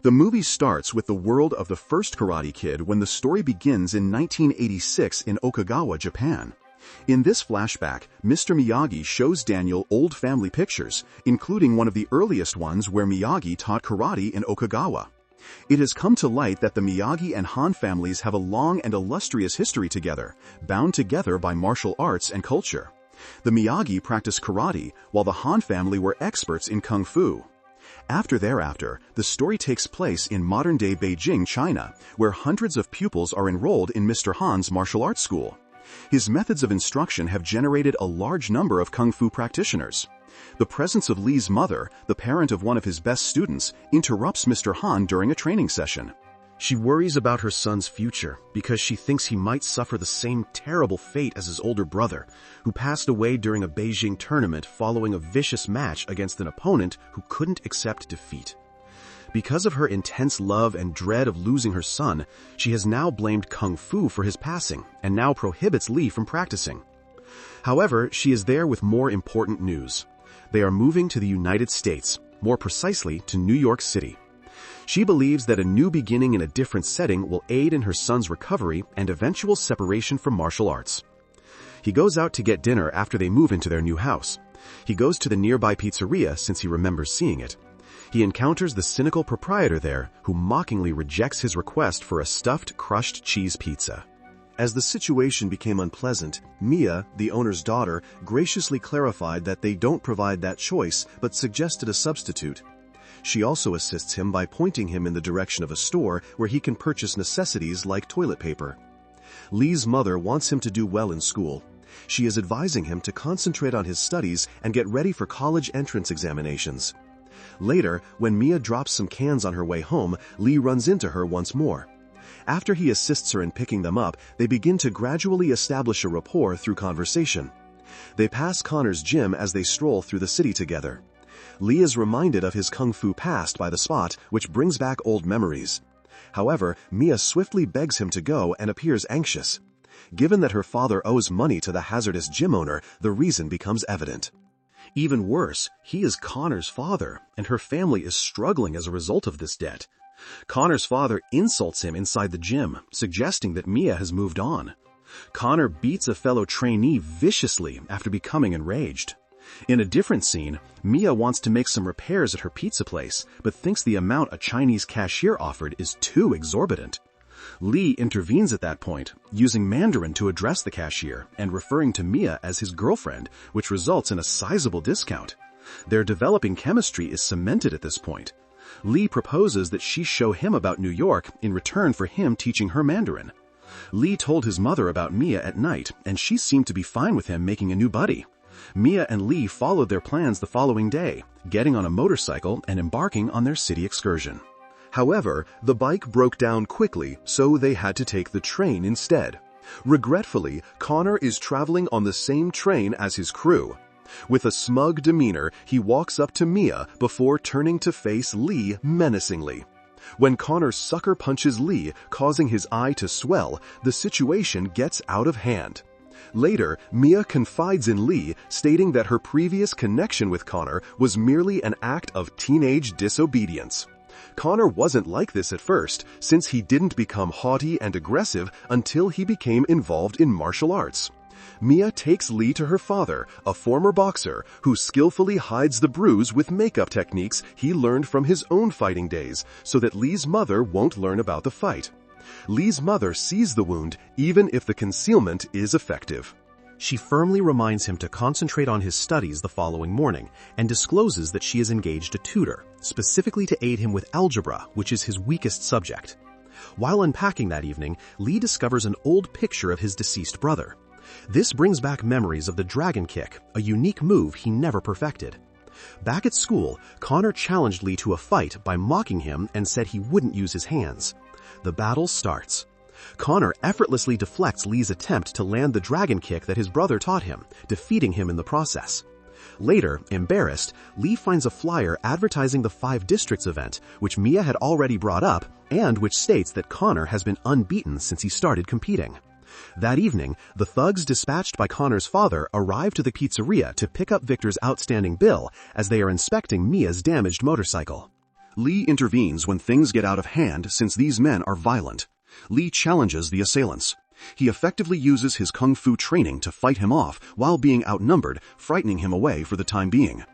The movie starts with the world of the first Karate Kid when the story begins in 1986 in Okinawa, Japan. In this flashback, Mr. Miyagi shows Daniel old family pictures, including one of the earliest ones where Miyagi taught karate in Okinawa. It has come to light that the Miyagi and Han families have a long and illustrious history together, bound together by martial arts and culture. The Miyagi practiced karate, while the Han family were experts in kung fu. Thereafter, the story takes place in modern-day Beijing, China, where hundreds of pupils are enrolled in Mr. Han's martial arts school. His methods of instruction have generated a large number of kung fu practitioners. The presence of Li's mother, the parent of one of his best students, interrupts Mr. Han during a training session. She worries about her son's future because she thinks he might suffer the same terrible fate as his older brother, who passed away during a Beijing tournament following a vicious match against an opponent who couldn't accept defeat. Because of her intense love and dread of losing her son, she has now blamed kung fu for his passing and now prohibits Li from practicing. However, she is there with more important news. They are moving to the United States, more precisely to New York City. She believes that a new beginning in a different setting will aid in her son's recovery and eventual separation from martial arts. He goes out to get dinner after they move into their new house. He goes to the nearby pizzeria since he remembers seeing it. He encounters the cynical proprietor there, who mockingly rejects his request for a stuffed crushed cheese pizza. As the situation became unpleasant, Mia, the owner's daughter, graciously clarified that they don't provide that choice but suggested a substitute. She also assists him by pointing him in the direction of a store where he can purchase necessities like toilet paper. Li's mother wants him to do well in school. She is advising him to concentrate on his studies and get ready for college entrance examinations. Later, when Mia drops some cans on her way home, Li runs into her once more. After he assists her in picking them up, they begin to gradually establish a rapport through conversation. They pass Connor's gym as they stroll through the city together. Li is reminded of his kung fu past by the spot, which brings back old memories. However, Mia swiftly begs him to go and appears anxious. Given that her father owes money to the hazardous gym owner, the reason becomes evident. Even worse, he is Connor's father, and her family is struggling as a result of this debt. Connor's father insults him inside the gym, suggesting that Mia has moved on. Connor beats a fellow trainee viciously after becoming enraged. In a different scene, Mia wants to make some repairs at her pizza place, but thinks the amount a Chinese cashier offered is too exorbitant. Li intervenes at that point, using Mandarin to address the cashier and referring to Mia as his girlfriend, which results in a sizable discount. Their developing chemistry is cemented at this point. Li proposes that she show him about New York in return for him teaching her Mandarin. Li told his mother about Mia at night, and she seemed to be fine with him making a new buddy. Mia and Li followed their plans the following day, getting on a motorcycle and embarking on their city excursion. However, the bike broke down quickly, so they had to take the train instead. Regretfully, Connor is traveling on the same train as his crew. With a smug demeanor, he walks up to Mia before turning to face Li menacingly. When Connor sucker punches Li, causing his eye to swell, the situation gets out of hand. Later, Mia confides in Li, stating that her previous connection with Connor was merely an act of teenage disobedience. Connor wasn't like this at first, since he didn't become haughty and aggressive until he became involved in martial arts. Mia takes Li to her father, a former boxer, who skillfully hides the bruise with makeup techniques he learned from his own fighting days, so that Li's mother won't learn about the fight. Li's mother sees the wound, even if the concealment is effective. She firmly reminds him to concentrate on his studies the following morning, and discloses that she has engaged a tutor, specifically to aid him with algebra, which is his weakest subject. While unpacking that evening, Li discovers an old picture of his deceased brother. This brings back memories of the dragon kick, a unique move he never perfected. Back at school, Connor challenged Li to a fight by mocking him and said he wouldn't use his hands. The battle starts. Connor effortlessly deflects Li's attempt to land the dragon kick that his brother taught him, defeating him in the process. Later, embarrassed, Li finds a flyer advertising the 5 Districts event, which Mia had already brought up, and which states that Connor has been unbeaten since he started competing. That evening, the thugs dispatched by Connor's father arrive to the pizzeria to pick up Victor's outstanding bill as they are inspecting Mia's damaged motorcycle. Li intervenes when things get out of hand since these men are violent. Li challenges the assailants. He effectively uses his kung fu training to fight him off while being outnumbered, frightening him away for the time being.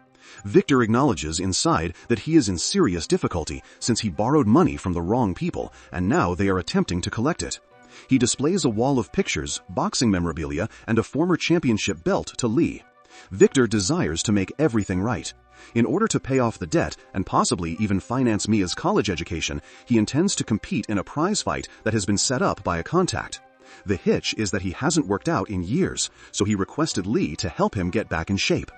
Victor acknowledges inside that he is in serious difficulty since he borrowed money from the wrong people and now they are attempting to collect it. He displays a wall of pictures, boxing memorabilia, and a former championship belt to Li. Victor desires to make everything right. In order to pay off the debt and possibly even finance Mia's college education, he intends to compete in a prize fight that has been set up by a contact. The hitch is that he hasn't worked out in years, so he requested Li to help him get back in shape.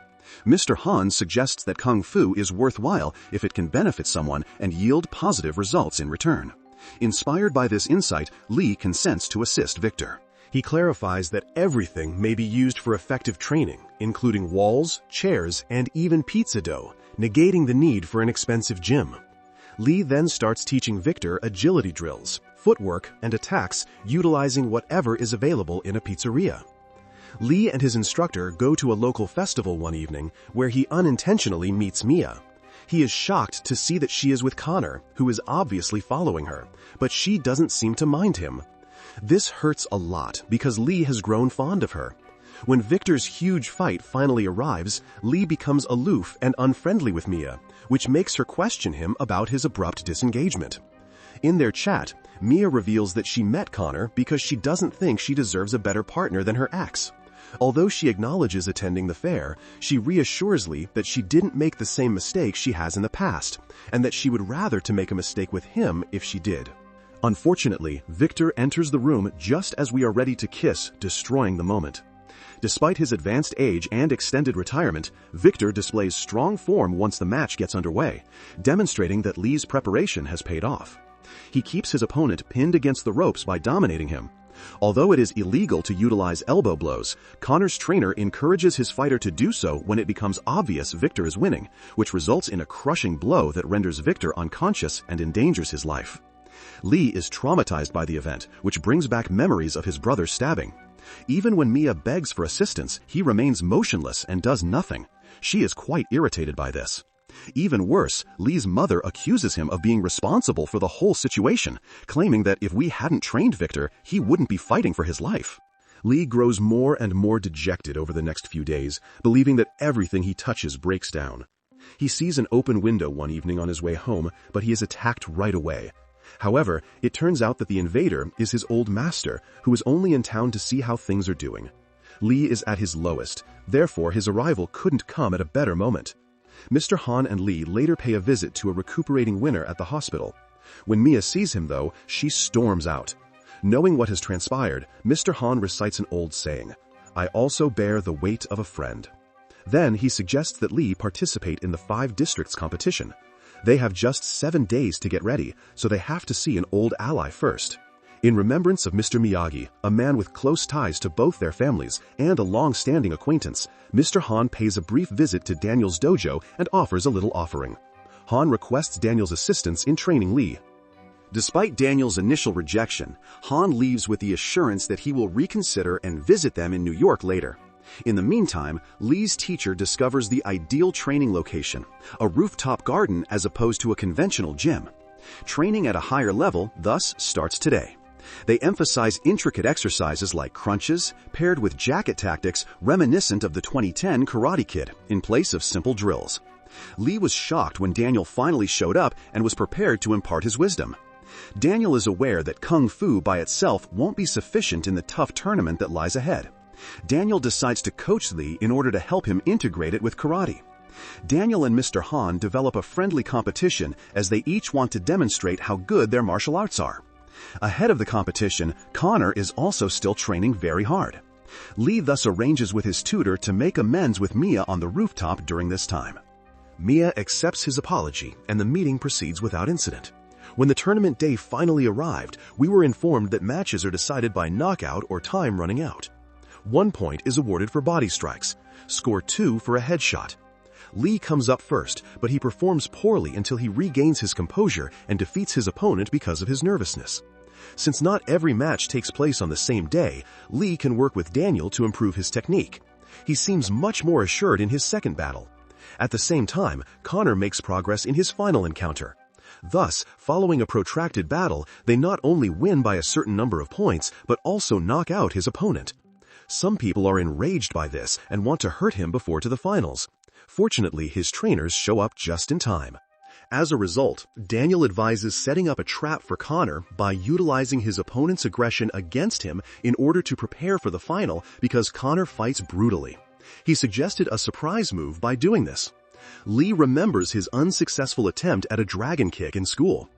Mr. Han suggests that Kung Fu is worthwhile if it can benefit someone and yield positive results in return. Inspired by this insight, Li consents to assist Victor. He clarifies that everything may be used for effective training, including walls, chairs, and even pizza dough, negating the need for an expensive gym. Li then starts teaching Victor agility drills, footwork, and attacks utilizing whatever is available in a pizzeria. Li and his instructor go to a local festival one evening where he unintentionally meets Mia. He is shocked to see that she is with Connor, who is obviously following her, but she doesn't seem to mind him. This hurts a lot because Li has grown fond of her. When Victor's huge fight finally arrives, Li becomes aloof and unfriendly with Mia, which makes her question him about his abrupt disengagement. In their chat, Mia reveals that she met Connor because she doesn't think she deserves a better partner than her ex. Although she acknowledges attending the fair, she reassures Li that she didn't make the same mistake she has in the past, and that she would rather to make a mistake with him if she did. Unfortunately, Victor enters the room just as we are ready to kiss, destroying the moment. Despite his advanced age and extended retirement, Victor displays strong form once the match gets underway, demonstrating that Li's preparation has paid off. He keeps his opponent pinned against the ropes by dominating him. Although it is illegal to utilize elbow blows, Connor's trainer encourages his fighter to do so when it becomes obvious Victor is winning, which results in a crushing blow that renders Victor unconscious and endangers his life. Li is traumatized by the event, which brings back memories of his brother's stabbing. Even when Mia begs for assistance, he remains motionless and does nothing. She is quite irritated by this. Even worse, Li's mother accuses him of being responsible for the whole situation, claiming that if we hadn't trained Victor, he wouldn't be fighting for his life. Li grows more and more dejected over the next few days, believing that everything he touches breaks down. He sees an open window one evening on his way home, but he is attacked right away. However, it turns out that the invader is his old master, who is only in town to see how things are doing. Li is at his lowest, therefore his arrival couldn't come at a better moment. Mr. Han and Li later pay a visit to a recuperating winner at the hospital. When Mia sees him, though, she storms out. Knowing what has transpired, Mr. Han recites an old saying, "I also bear the weight of a friend." Then he suggests that Li participate in the 5 districts competition. They have just 7 days to get ready, so they have to see an old ally first. In remembrance of Mr. Miyagi, a man with close ties to both their families and a long-standing acquaintance, Mr. Han pays a brief visit to Daniel's dojo and offers a little offering. Han requests Daniel's assistance in training Li. Despite Daniel's initial rejection, Han leaves with the assurance that he will reconsider and visit them in New York later. In the meantime, Li's teacher discovers the ideal training location, a rooftop garden as opposed to a conventional gym. Training at a higher level thus starts today. They emphasize intricate exercises like crunches, paired with jacket tactics reminiscent of the 2010 Karate Kid, in place of simple drills. Li was shocked when Daniel finally showed up and was prepared to impart his wisdom. Daniel is aware that Kung Fu by itself won't be sufficient in the tough tournament that lies ahead. Daniel decides to coach Li in order to help him integrate it with karate. Daniel and Mr. Han develop a friendly competition as they each want to demonstrate how good their martial arts are. Ahead of the competition, Connor is also still training very hard. Li thus arranges with his tutor to make amends with Mia on the rooftop during this time. Mia accepts his apology and the meeting proceeds without incident. When the tournament day finally arrived, we were informed that matches are decided by knockout or time running out. 1 point is awarded for body strikes, score 2 for a headshot. Li comes up first, but he performs poorly until he regains his composure and defeats his opponent because of his nervousness. Since not every match takes place on the same day, Li can work with Daniel to improve his technique. He seems much more assured in his second battle. At the same time, Connor makes progress in his final encounter. Thus, following a protracted battle, they not only win by a certain number of points, but also knock out his opponent. Some people are enraged by this and want to hurt him before to the finals. Fortunately, his trainers show up just in time. As a result, Daniel advises setting up a trap for Connor by utilizing his opponent's aggression against him in order to prepare for the final because Connor fights brutally. He suggested a surprise move by doing this. Li remembers his unsuccessful attempt at a dragon kick in school.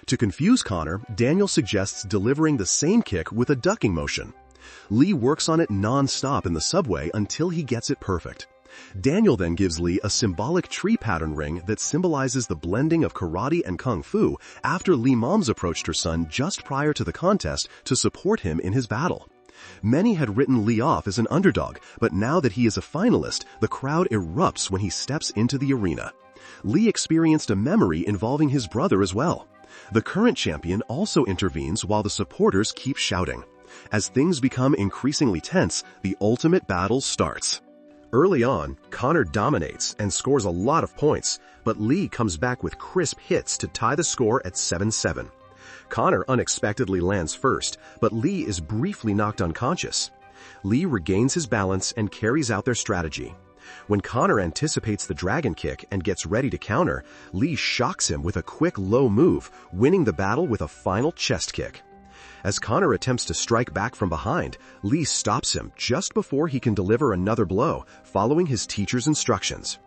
To confuse Connor, Daniel suggests delivering the same kick with a ducking motion. Li works on it non-stop in the subway until he gets it perfect. Daniel then gives Li a symbolic tree pattern ring that symbolizes the blending of karate and kung fu after Li Mom's approached her son just prior to the contest to support him in his battle. Many had written Li off as an underdog, but now that he is a finalist, the crowd erupts when he steps into the arena. Li experienced a memory involving his brother as well. The current champion also intervenes while the supporters keep shouting. As things become increasingly tense, the ultimate battle starts. Early on, Connor dominates and scores a lot of points, but Li comes back with crisp hits to tie the score at 7-7. Connor unexpectedly lands first, but Li is briefly knocked unconscious. Li regains his balance and carries out their strategy. When Connor anticipates the dragon kick and gets ready to counter, Li shocks him with a quick low move, winning the battle with a final chest kick. As Connor attempts to strike back from behind, Li stops him just before he can deliver another blow, following his teacher's instructions.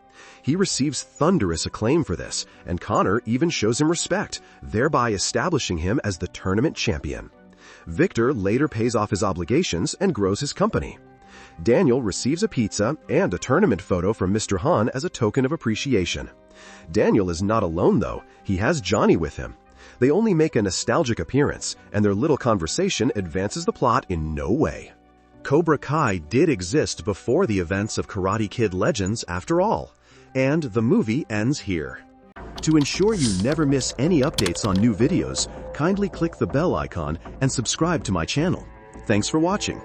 He receives thunderous acclaim for this, and Connor even shows him respect, thereby establishing him as the tournament champion. Victor later pays off his obligations and grows his company. Daniel receives a pizza and a tournament photo from Mr. Han as a token of appreciation. Daniel is not alone though, he has Johnny with him. They only make a nostalgic appearance, and their little conversation advances the plot in no way. Cobra Kai did exist before the events of Karate Kid Legends after all, and the movie ends here. To ensure you never miss any updates on new videos, kindly click the bell icon and subscribe to my channel. Thanks for watching.